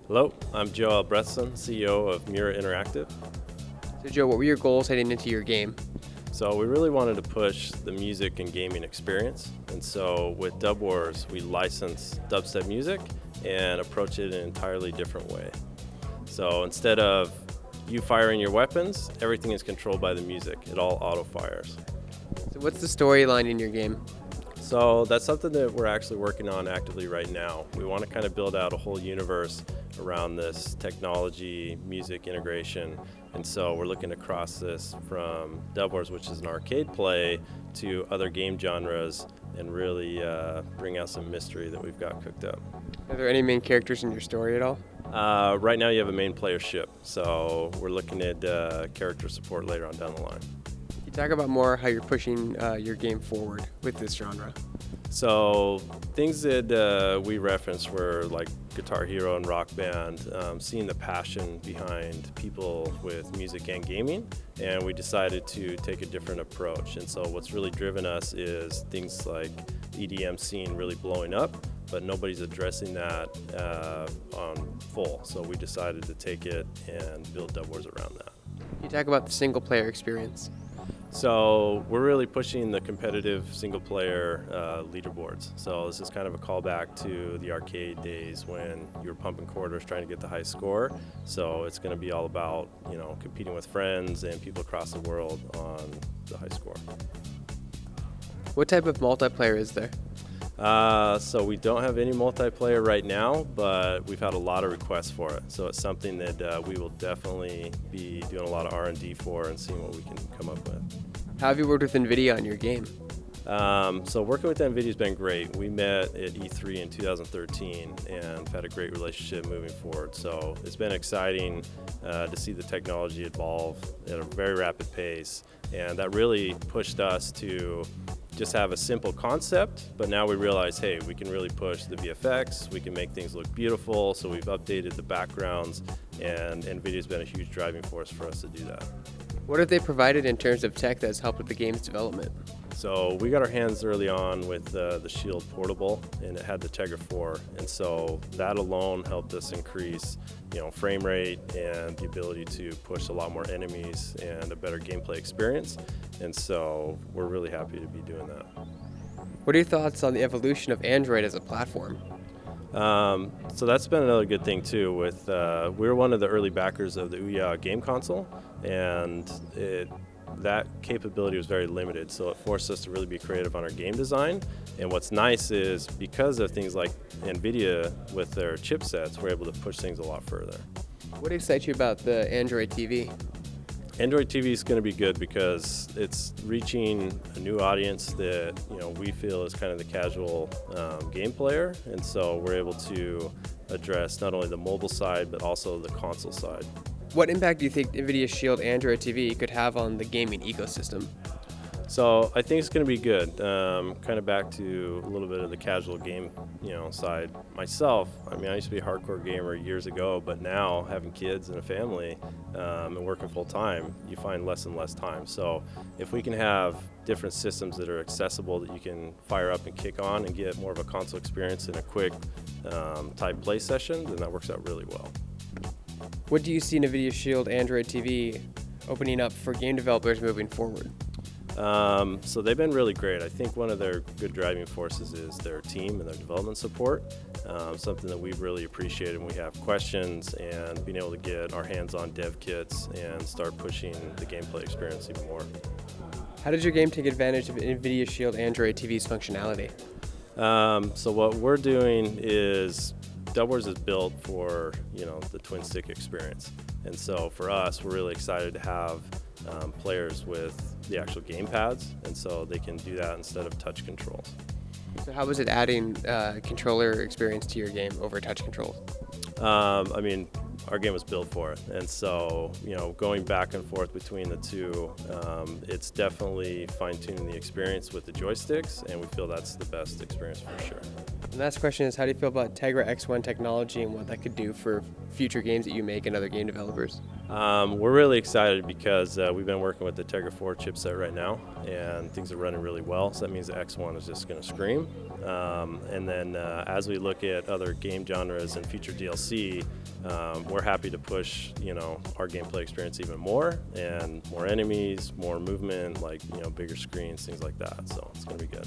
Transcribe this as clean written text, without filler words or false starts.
Hello, I'm Joe Albrethsen, CEO of Mira Interactive. So Joe, what were your goals heading into your game? So we really wanted to push the music and gaming experience. And so with DubWars, we license dubstep music and approach it in an entirely different way. So instead of you firing your weapons, everything is controlled by the music. It all auto fires. So what's the storyline in your game? So that's something that we're actually working on actively right now. We want to kind of build out a whole universe around this technology, music integration. And so we're looking to cross this from DubWars, which is an arcade play, to other game genres and really bring out some mystery that we've got cooked up. Are there any main characters in your story at all? Right now you have a main player ship, so we're looking at character support later on down the line. Can you talk about more how you're pushing your game forward with this genre? So things that we referenced were like Guitar Hero and Rock Band, seeing the passion behind people with music and gaming, and we decided to take a different approach. And so what's really driven us is things like EDM scene really blowing up, but nobody's addressing that on full. So we decided to take it and build DubWars around that. Can you talk about the single player experience? So we're really pushing the competitive single-player leaderboards. So this is kind of a callback to the arcade days when you were pumping quarters trying to get the high score. So it's going to be all about, competing with friends and people across the world on the high score. What type of multiplayer is there? So we don't have any multiplayer right now, but we've had a lot of requests for it. So it's something that we will definitely be doing a lot of R&D for and seeing what we can come up with. How have you worked with Nvidia on your game? So working with Nvidia has been great. We met at E3 in 2013 and had a great relationship moving forward. So it's been exciting to see the technology evolve at a very rapid pace, and that really pushed us to just have a simple concept, but now we realize, hey, we can really push the VFX, we can make things look beautiful, so we've updated the backgrounds, and NVIDIA's been a huge driving force for us to do that. What have they provided in terms of tech that's helped with the game's development? So we got our hands early on with the Shield portable, and it had the Tegra 4, and so that alone helped us increase frame rate and the ability to push a lot more enemies and a better gameplay experience, and so we're really happy to be doing that. What are your thoughts on the evolution of Android as a platform? So that's been another good thing too. With we were one of the early backers of the Ouya game console, and that capability was very limited, so it forced us to really be creative on our game design. And what's nice is because of things like Nvidia with their chipsets, we're able to push things a lot further. What excites you about the Android TV? Android TV is going to be good because it's reaching a new audience that we feel is kind of the casual game player, and so we're able to address not only the mobile side but also the console side. What impact do you think Nvidia Shield Android TV could have on the gaming ecosystem? So I think it's going to be good. Kind of back to a little bit of the casual game, side. Myself, I used to be a hardcore gamer years ago, but now having kids and a family and working full time, you find less and less time. So if we can have different systems that are accessible that you can fire up and kick on and get more of a console experience in a quick type play session, then that works out really well. What do you see Nvidia Shield Android TV opening up for game developers moving forward? So they've been really great. I think one of their good driving forces is their team and their development support, something that we've really appreciated when we have questions, and being able to get our hands on dev kits and start pushing the gameplay experience even more. How does your game take advantage of Nvidia Shield Android TV's functionality? So what we're doing is DubWars is built for the twin stick experience, and so for us, we're really excited to have players with the actual game pads, and so they can do that instead of touch controls. So how was it adding controller experience to your game over touch controls? Our game was built for it, and so going back and forth between the two, it's definitely fine-tuning the experience with the joysticks, and we feel that's the best experience for sure. The last question is, how do you feel about Tegra X1 technology and what that could do for future games that you make and other game developers? We're really excited because we've been working with the Tegra 4 chipset right now, and things are running really well. So that means the X1 is just going to scream. And then as we look at other game genres and future DLC, we're happy to push, our gameplay experience even more, and more enemies, more movement, like bigger screens, things like that. So it's going to be good.